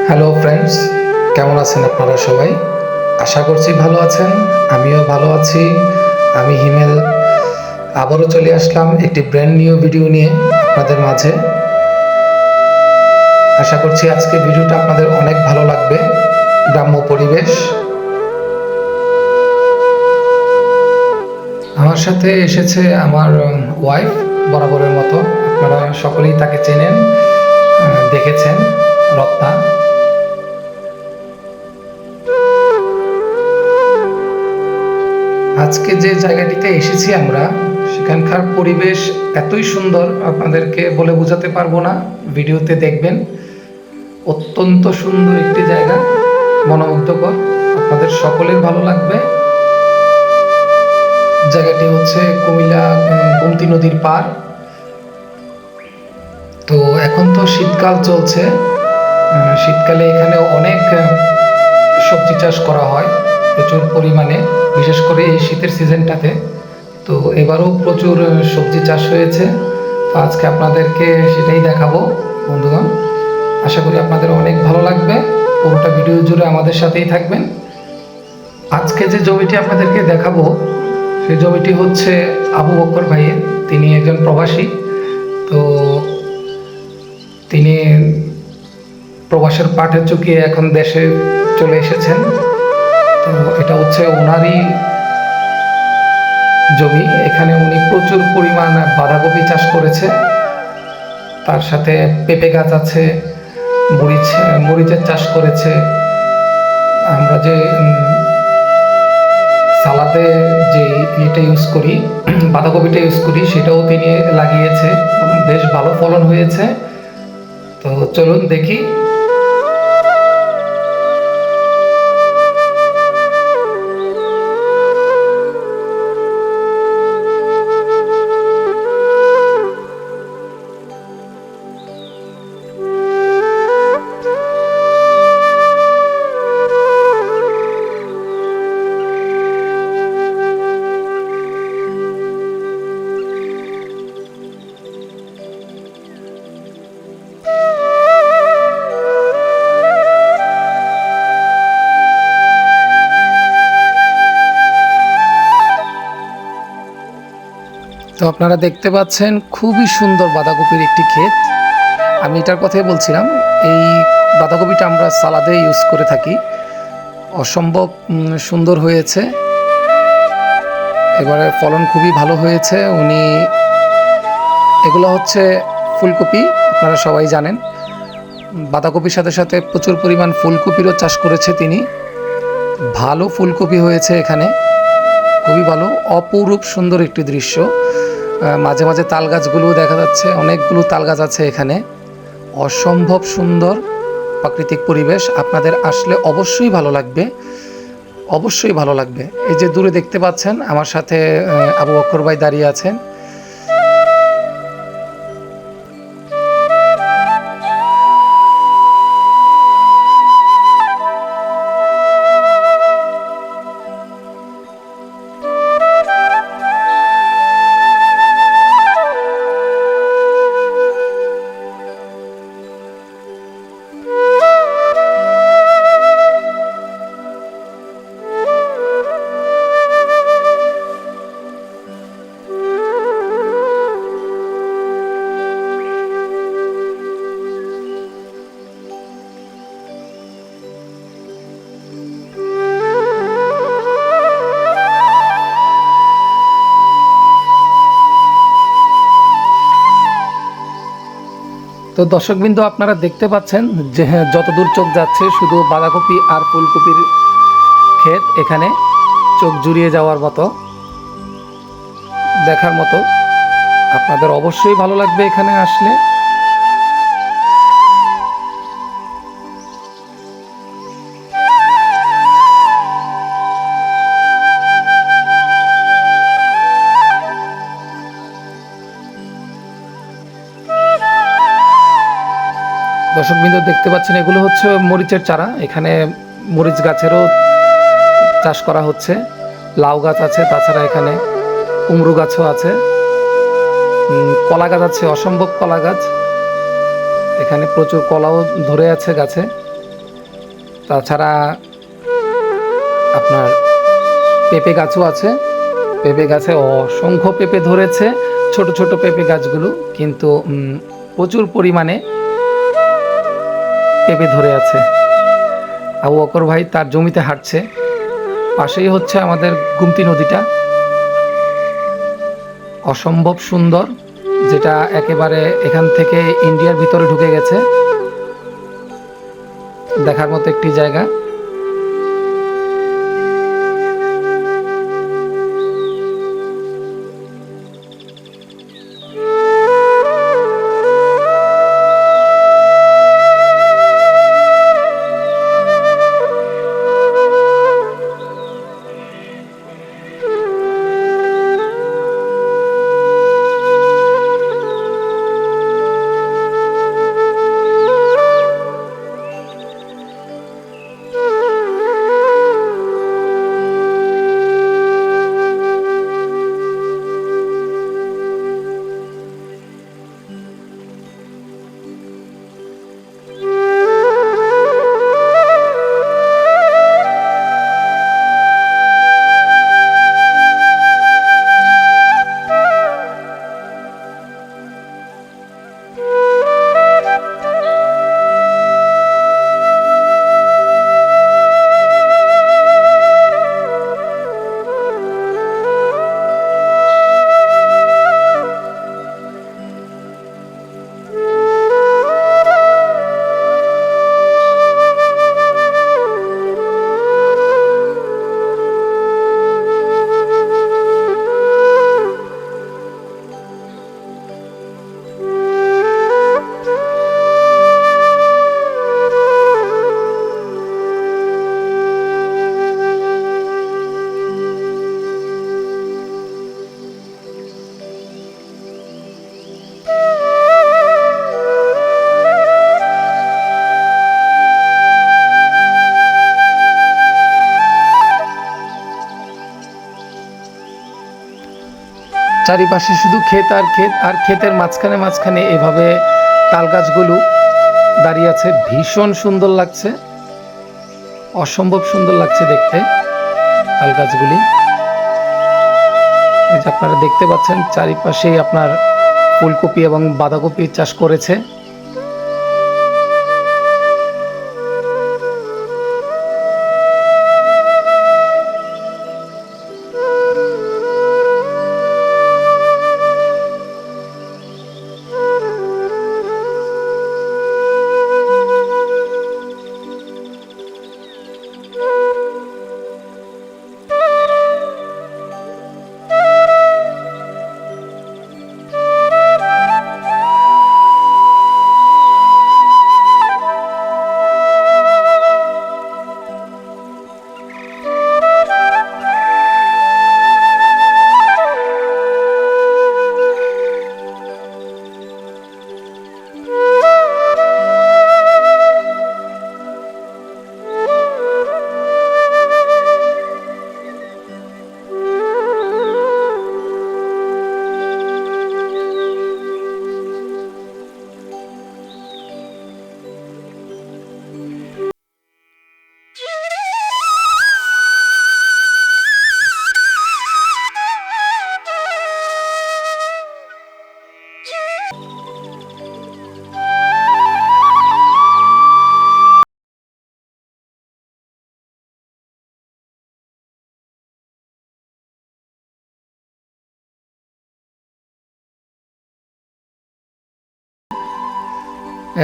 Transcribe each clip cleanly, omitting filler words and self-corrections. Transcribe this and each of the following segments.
Hello friends, কেমন আছেন আপনারা সবাই? আশা করছি ভালো আছেন। আমিও ভালো আছি। আমি হিমেল আবারও চলে আসলাম একটি ব্র্যান্ড নিউ ভিডিও নিয়ে আপনাদের মাঝে। আশা করছি আজকে ভিডিওটা আপনাদের অনেক ভালো লাগবে। গ্রাম্য পরিবেশ। আমার সাথে এসেছে আমার ওয়াইফ, বরাবরের মতো। আপনারা সকলেই তাকে চেনেন, দেখেছেন, রত্না। আজকে যে জায়গাটিতে এসেছি আমরা, সেখানকার পরিবেশ এতই সুন্দর, আপনাদেরকে বলে বোঝাতে পারবো না। ভিডিওতে দেখবেন। অত্যন্ত সুন্দর একটি জায়গা, মনোমুগ্ধকর। আপনাদের সকলের ভালো লাগবে। জায়গাটি হচ্ছে কুমিল্লা গোমতী নদীর পার। তো এখন তো শীতকাল চলছে। শীতকালে এখানে অনেক সবজি চাষ করা হয় প্রচুর পরিমাণে, বিশেষ করে এই শীতের সিজনটাতে। তো এবারও প্রচুর সবজি চাষ হয়েছে। তো আজকে আপনাদেরকে সেটাই দেখাবো বন্ধুগণ। আশা করি আপনাদের অনেক ভালো লাগবে। পুরোটা ভিডিও জুড়ে আমাদের সাথেই থাকবেন। আজকে যে জমিটি আপনাদেরকে দেখাবো, সেই জমিটি হচ্ছে আবু বকর ভাইয়ের। তিনি একজন প্রবাসী। তো তিনি প্রবাসের পাটে চুকিয়ে এখন দেশে চলে এসেছেন। তো এটা হচ্ছে ওনারই জমি। এখানে উনি প্রচুর পরিমাণ বাঁধাকপি চাষ করেছে। তার সাথে পেঁপে গাছ আছে, মরিচের চাষ করেছে। আমরা যে সালাদে যে এটা ইউজ করি, বাঁধাকপিটা ইউজ করি, সেটাও তিনি লাগিয়েছে। বেশ ভালো ফলন হয়েছে। তো চলুন দেখি। তো আপনারা দেখতে পাচ্ছেন খুবই সুন্দর বাঁধাকপির একটি ক্ষেত। আমি এটার কথাই বলছিলাম। এই বাঁধাকপিটা আমরা সালাদে ইউজ করে থাকি। অসম্ভব সুন্দর হয়েছে। এবারে ফলন খুবই ভালো হয়েছে। এগুলো হচ্ছে ফুলকপি, আপনারা সবাই জানেন। বাঁধাকপির সাথে সাথে প্রচুর পরিমাণ ফুলকপিরও চাষ করেছে তিনি। ভালো ফুলকপি হয়েছে এখানে, খুবই ভালো। অপরূপ সুন্দর একটি দৃশ্য। মাঝে মাঝে তাল গাছগুলো দেখা যাচ্ছে, অনেকগুলো তাল গাছ আছে এখানে। অসম্ভব সুন্দর প্রাকৃতিক পরিবেশ। আপনাদের আসলে অবশ্যই ভালো লাগবে, অবশ্যই ভালো লাগবে। এই যে দূরে দেখতে পাচ্ছেন, আমার সাথে আবু বকর ভাই দাঁড়িয়ে আছেন। তো দর্শকবৃন্দ, আপনারা দেখতে পাচ্ছেন যে যতদূর চোখ যাচ্ছে শুধু বাঁধাকপি আর ফুলকপির ক্ষেত। এখানে চোখ জুড়িয়ে যাওয়ার মতো, দেখার মতো। আপনাদের অবশ্যই ভালো লাগবে এখানে আসলে। দর্শকবৃন্দ দেখতে পাচ্ছেন, এগুলো হচ্ছে মরিচের চারা। এখানে মরিচ গাছেরও চাষ করা হচ্ছে। লাউ গাছ আছে, তাছাড়া এখানে কুমড়ো গাছও আছে, কলা গাছ আছে, অসম্ভব কলা গাছ। এখানে প্রচুর কলাও ধরে আছে গাছে। তাছাড়া আপনার পেঁপে গাছও আছে। পেঁপে গাছে অসংখ্য পেঁপে ধরেছে, ছোট ছোট পেঁপে গাছগুলো, কিন্তু প্রচুর পরিমাণে পেঁপে ধরে আছে। আবু বকর ভাই তার জমিতে হাঁটছে, পাশেই হচ্ছে আমাদের গুমতি নদীটা, অসম্ভব সুন্দর, যেটা একেবারে এখান থেকে ইন্ডিয়ার ভিতরে ঢুকে গেছে, দেখার মতো একটি জায়গা। চারিপাশে শুধু ক্ষেত আর ক্ষেত, আর ক্ষেতের মাঝখানে মাঝখানে এভাবে তাল গাছগুলো দাঁড়িয়ে আছে, ভীষণ সুন্দর লাগছে, অসম্ভব সুন্দর লাগছে দেখতে তাল গাছগুলি। এই যে আপনারা দেখতে পাচ্ছেন চারিপাশেই আপনার ফুলকপি এবং বাঁধাকপি চাষ করেছে।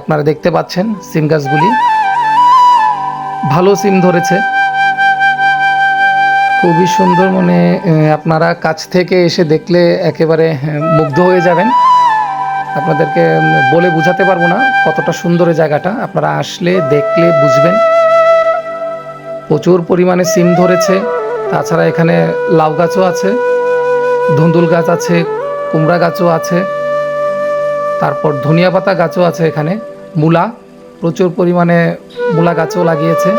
আপনারা দেখতে পাচ্ছেন সিম গাছগুলি ভালো সিম ধরেছে, খুবই সুন্দর। মানে আপনারা কাছ থেকে এসে দেখলে একেবারে মুগ্ধ হয়ে যাবেন। আপনাদেরকে বলে বোঝাতে পারবো না কতটা সুন্দর এই জায়গাটা, আপনারা আসলে দেখলে বুঝবেন। প্রচুর পরিমাণে সিম ধরেছে, তাছাড়া এখানে লাউ গাছও আছে, ধুন্দুল গাছ আছে, কুমড়া গাছও আছে, তারপর ধনিয়া পাতা গাছও আছে, এখানে মূলা, প্রচুর পরিমাণে মূলা গাছও লাগিয়েছে।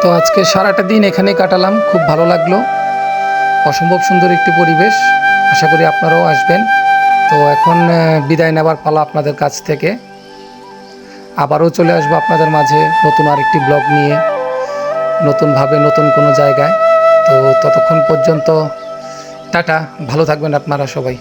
তো আজকে সারাটা দিন এখানেই কাটালাম, খুব ভালো লাগলো। অসম্ভব সুন্দর একটি পরিবেশ, আশা করি আপনারাও আসবেন। তো এখন বিদায় নেবার পালা আপনাদের কাছ থেকে। আবারও চলে আসবো আপনাদের মাঝে নতুন আরেকটি ব্লগ নিয়ে, নতুনভাবে নতুন কোনো জায়গায়। তো ততক্ষণ পর্যন্ত টাটা, ভালো থাকবেন আপনারা সবাই।